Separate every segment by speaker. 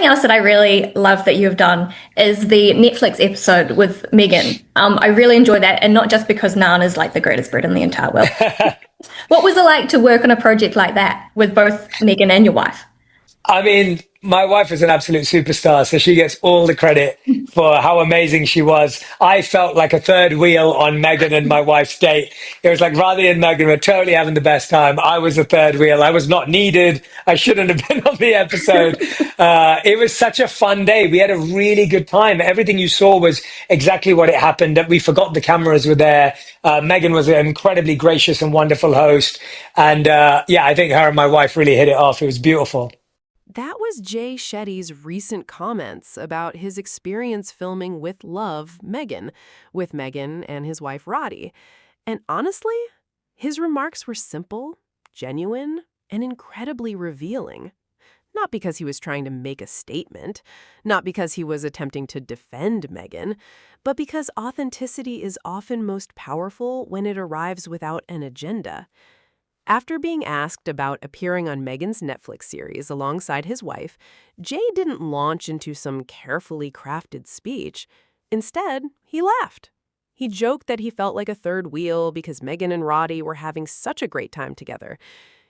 Speaker 1: Something else that I really love that you have done is the Netflix episode with Meghan. I really enjoy that, and not just because naan is like the greatest bread in the entire world. What was it like to work on a project like that with both Meghan and your wife?
Speaker 2: I mean, my wife is an absolute superstar, so she gets all the credit for how amazing she was. I felt like a third wheel on Meghan and my wife's date. It was like Radhi and Meghan were totally having the best time. I was the third wheel. I was not needed. I shouldn't have been on the episode. It was such a fun day. We had a really good time. Everything you saw was exactly what it happened. That we forgot the cameras were there. Meghan was an incredibly gracious and wonderful host. And yeah, I think her and my wife really hit it off. It was beautiful.
Speaker 3: That was Jay Shetty's recent comments about his experience filming with Love, Meghan, with Meghan and his wife Radhi. And honestly, his remarks were simple, genuine, and incredibly revealing. Not because he was trying to make a statement, not because he was attempting to defend Meghan, but because authenticity is often most powerful when it arrives without an agenda. After being asked about appearing on Meghan's Netflix series alongside his wife, Jay didn't launch into some carefully crafted speech. Instead, he laughed. He joked that he felt like a third wheel because Meghan and Roddy were having such a great time together.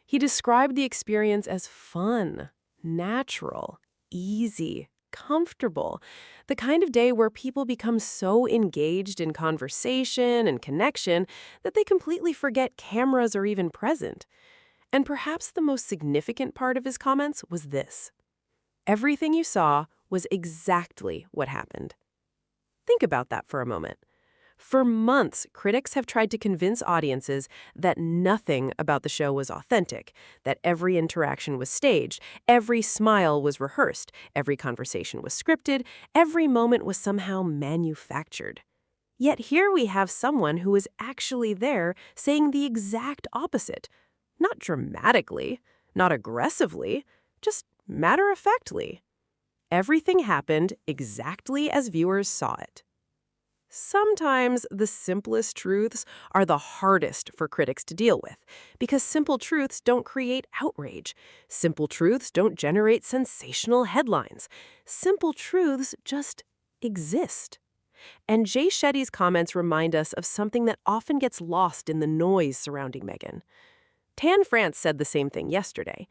Speaker 3: He described the experience as fun, natural, easy, comfortable, the kind of day where people become so engaged in conversation and connection that they completely forget cameras are even present. And perhaps the most significant part of his comments was this: everything you saw was exactly what happened. Think about that for a moment. For months, critics have tried to convince audiences that nothing about the show was authentic, that every interaction was staged, every smile was rehearsed, every conversation was scripted, every moment was somehow manufactured. Yet here we have someone who is actually there saying the exact opposite. Not dramatically, not aggressively, just matter-of-factly. Everything happened exactly as viewers saw it. Sometimes the simplest truths are the hardest for critics to deal with, because simple truths don't create outrage. Simple truths don't generate sensational headlines. Simple truths just exist. And Jay Shetty's comments remind us of something that often gets lost in the noise surrounding Meghan. Tan France said the same thing yesterday.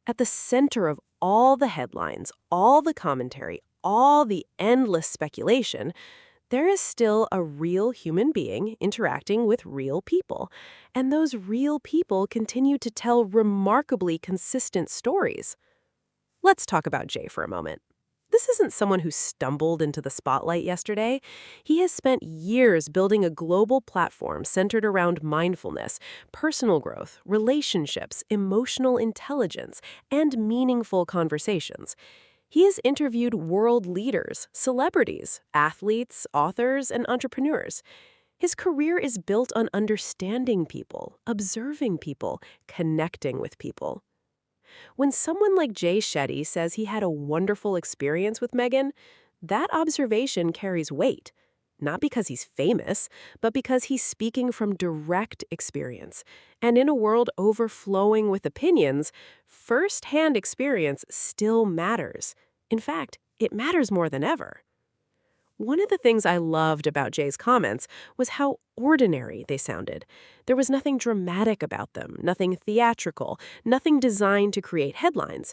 Speaker 3: At the center of all the headlines, all the commentary, all the endless speculation, there is still a real human being interacting with real people. And those real people continue to tell remarkably consistent stories. Let's talk about Jay for a moment. This isn't someone who stumbled into the spotlight yesterday. He has spent years building a global platform centered around mindfulness, personal growth, relationships, emotional intelligence, and meaningful conversations. He has interviewed world leaders, celebrities, athletes, authors, and entrepreneurs. His career is built on understanding people, observing people, connecting with people. When someone like Jay Shetty says he had a wonderful experience with Meghan, that observation carries weight. Not because he's famous, but because he's speaking from direct experience. And in a world overflowing with opinions, first-hand experience still matters. In fact, it matters more than ever. One of the things I loved about Jay's comments was how ordinary they sounded. There was nothing dramatic about them, nothing theatrical, nothing designed to create headlines.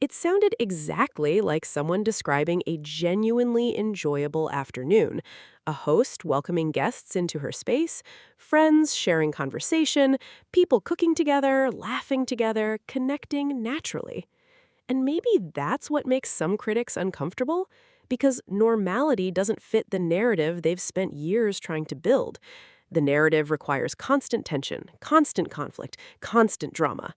Speaker 3: It sounded exactly like someone describing a genuinely enjoyable afternoon, a host welcoming guests into her space, friends sharing conversation, people cooking together, laughing together, connecting naturally. And maybe that's what makes some critics uncomfortable, because normality doesn't fit the narrative they've spent years trying to build. The narrative requires constant tension, constant conflict, constant drama.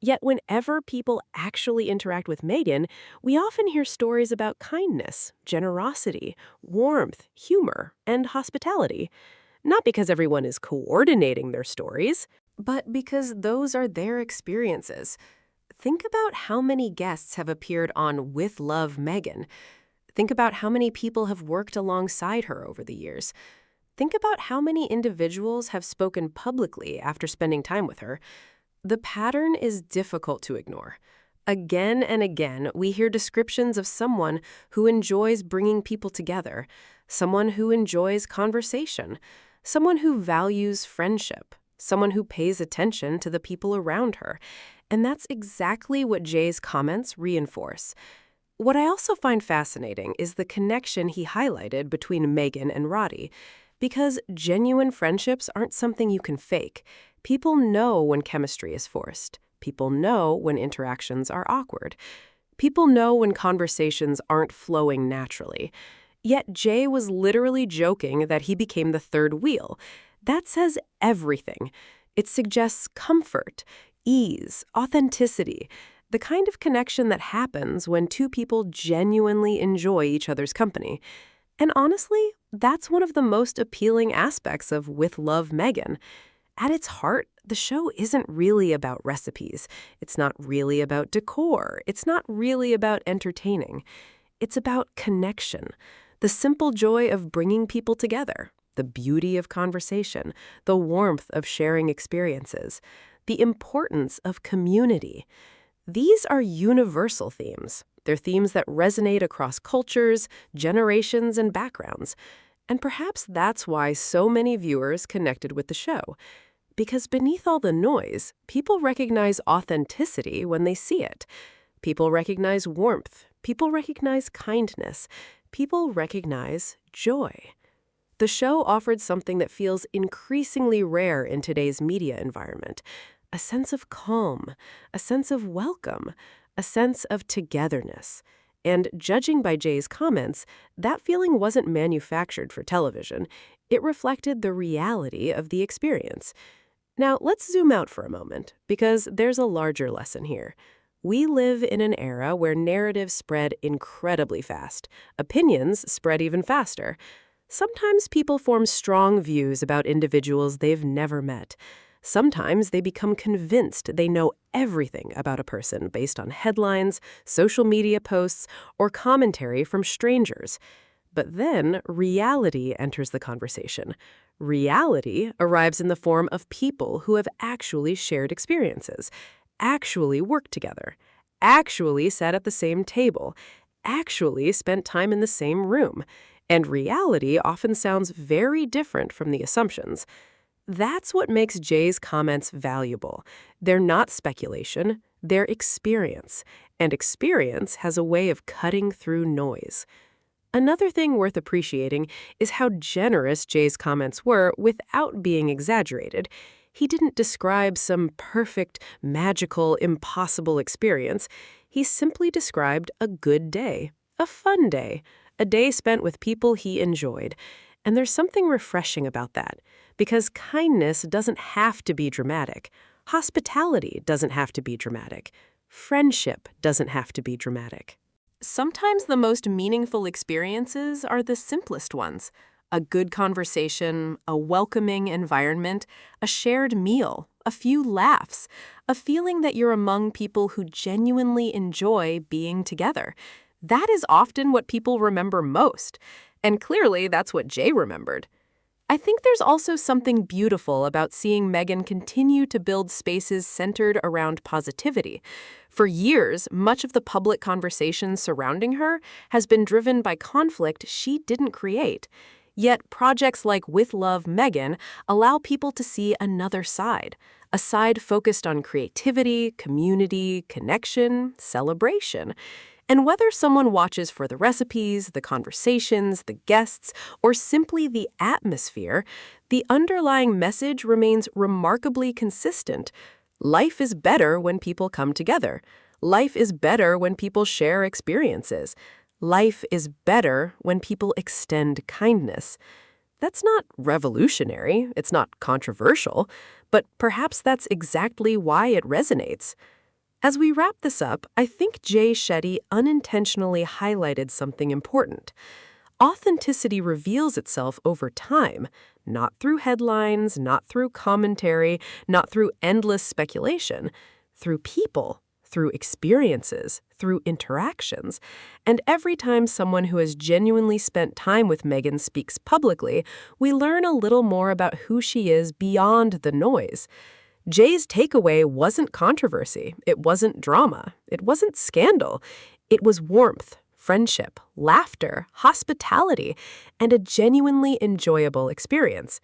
Speaker 3: Yet whenever people actually interact with Meghan, we often hear stories about kindness, generosity, warmth, humor, and hospitality. Not because everyone is coordinating their stories, but because those are their experiences. Think about how many guests have appeared on With Love, Meghan. Think about how many people have worked alongside her over the years. Think about how many individuals have spoken publicly after spending time with her. The pattern is difficult to ignore. Again and again, we hear descriptions of someone who enjoys bringing people together, someone who enjoys conversation, someone who values friendship, someone who pays attention to the people around her. And that's exactly what Jay's comments reinforce. What I also find fascinating is the connection he highlighted between Meghan and Radhi, because genuine friendships aren't something you can fake. People know when chemistry is forced. People know when interactions are awkward. People know when conversations aren't flowing naturally. Yet Jay was literally joking that he became the third wheel. That says everything. It suggests comfort, ease, authenticity, the kind of connection that happens when two people genuinely enjoy each other's company. And honestly, that's one of the most appealing aspects of With Love, Meghan. At its heart, the show isn't really about recipes. It's not really about decor. It's not really about entertaining. It's about connection, the simple joy of bringing people together, the beauty of conversation, the warmth of sharing experiences, the importance of community. These are universal themes. They're themes that resonate across cultures, generations, and backgrounds. And perhaps that's why so many viewers connected with the show. Because beneath all the noise, people recognize authenticity when they see it. People recognize warmth. People recognize kindness. People recognize joy. The show offered something that feels increasingly rare in today's media environment: a sense of calm, a sense of welcome, a sense of togetherness. And judging by Jay's comments, that feeling wasn't manufactured for television. It reflected the reality of the experience. Now, let's zoom out for a moment, because there's a larger lesson here. We live in an era where narratives spread incredibly fast. Opinions spread even faster. Sometimes people form strong views about individuals they've never met. Sometimes they become convinced they know everything about a person based on headlines, social media posts, or commentary from strangers. But then reality enters the conversation. Reality arrives in the form of people who have actually shared experiences, actually worked together, actually sat at the same table, actually spent time in the same room. And reality often sounds very different from the assumptions. That's what makes Jay's comments valuable. They're not speculation, they're experience. And experience has a way of cutting through noise. Another thing worth appreciating is how generous Jay's comments were without being exaggerated. He didn't describe some perfect, magical, impossible experience. He simply described a good day, a fun day, a day spent with people he enjoyed. And there's something refreshing about that, because kindness doesn't have to be dramatic. Hospitality doesn't have to be dramatic. Friendship doesn't have to be dramatic. Sometimes the most meaningful experiences are the simplest ones. A good conversation, a welcoming environment, a shared meal, a few laughs, a feeling that you're among people who genuinely enjoy being together. That is often what people remember most. And clearly, that's what Jay remembered. I think there's also something beautiful about seeing Meghan continue to build spaces centered around positivity. For years, much of the public conversation surrounding her has been driven by conflict she didn't create. Yet projects like With Love, Meghan allow people to see another side, a side focused on creativity, community, connection, celebration. And whether someone watches for the recipes, the conversations, the guests, or simply the atmosphere, the underlying message remains remarkably consistent. Life is better when people come together. Life is better when people share experiences. Life is better when people extend kindness. That's not revolutionary, it's not controversial, but perhaps that's exactly why it resonates. As we wrap this up, I think Jay Shetty unintentionally highlighted something important. Authenticity reveals itself over time, not through headlines, not through commentary, not through endless speculation, through people, through experiences, through interactions. And every time someone who has genuinely spent time with Meghan speaks publicly, we learn a little more about who she is beyond the noise. Jay's takeaway wasn't controversy. It wasn't drama. It wasn't scandal. It was warmth, friendship, laughter, hospitality, and a genuinely enjoyable experience.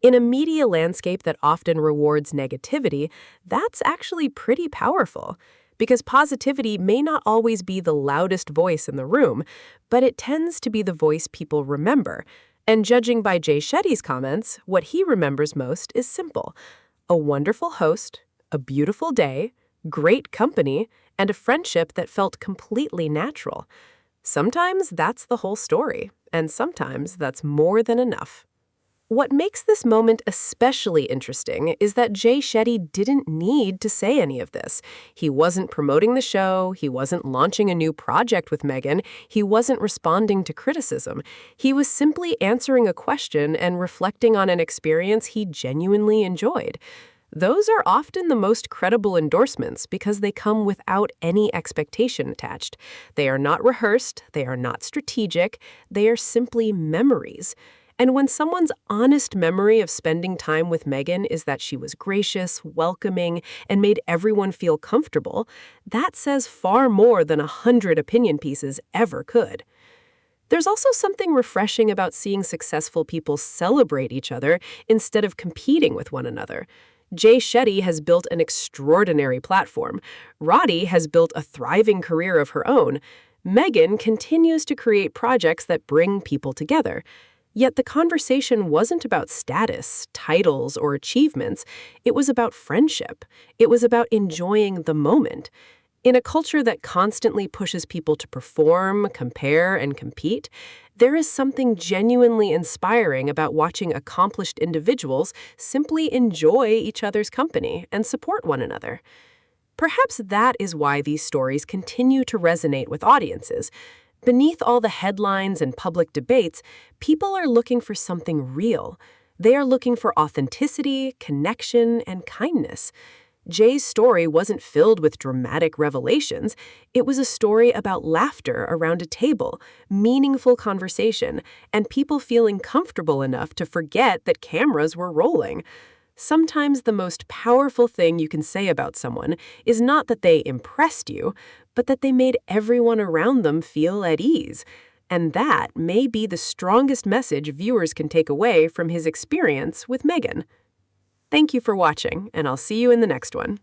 Speaker 3: In a media landscape that often rewards negativity, that's actually pretty powerful. Because positivity may not always be the loudest voice in the room, but it tends to be the voice people remember. And judging by Jay Shetty's comments, what he remembers most is simple: a wonderful host, a beautiful day, great company, and a friendship that felt completely natural. Sometimes that's the whole story, and sometimes that's more than enough. What makes this moment especially interesting is that Jay Shetty didn't need to say any of this. He wasn't promoting the show, he wasn't launching a new project with Meghan, he wasn't responding to criticism. He was simply answering a question and reflecting on an experience he genuinely enjoyed. Those are often the most credible endorsements because they come without any expectation attached. They are not rehearsed, they are not strategic, they are simply memories. And when someone's honest memory of spending time with Meghan is that she was gracious, welcoming, and made everyone feel comfortable, that says far more than 100 opinion pieces ever could. There's also something refreshing about seeing successful people celebrate each other instead of competing with one another. Jay Shetty has built an extraordinary platform. Radhi has built a thriving career of her own. Meghan continues to create projects that bring people together. Yet the conversation wasn't about status, titles, or achievements. It was about friendship. It was about enjoying the moment. In a culture that constantly pushes people to perform, compare, and compete, there is something genuinely inspiring about watching accomplished individuals simply enjoy each other's company and support one another. Perhaps that is why these stories continue to resonate with audiences. Beneath all the headlines and public debates, people are looking for something real. They are looking for authenticity, connection, and kindness. Jay's story wasn't filled with dramatic revelations. It was a story about laughter around a table, meaningful conversation, and people feeling comfortable enough to forget that cameras were rolling. Sometimes the most powerful thing you can say about someone is not that they impressed you, but that they made everyone around them feel at ease. And that may be the strongest message viewers can take away from his experience with Meghan. Thank you for watching, and I'll see you in the next one.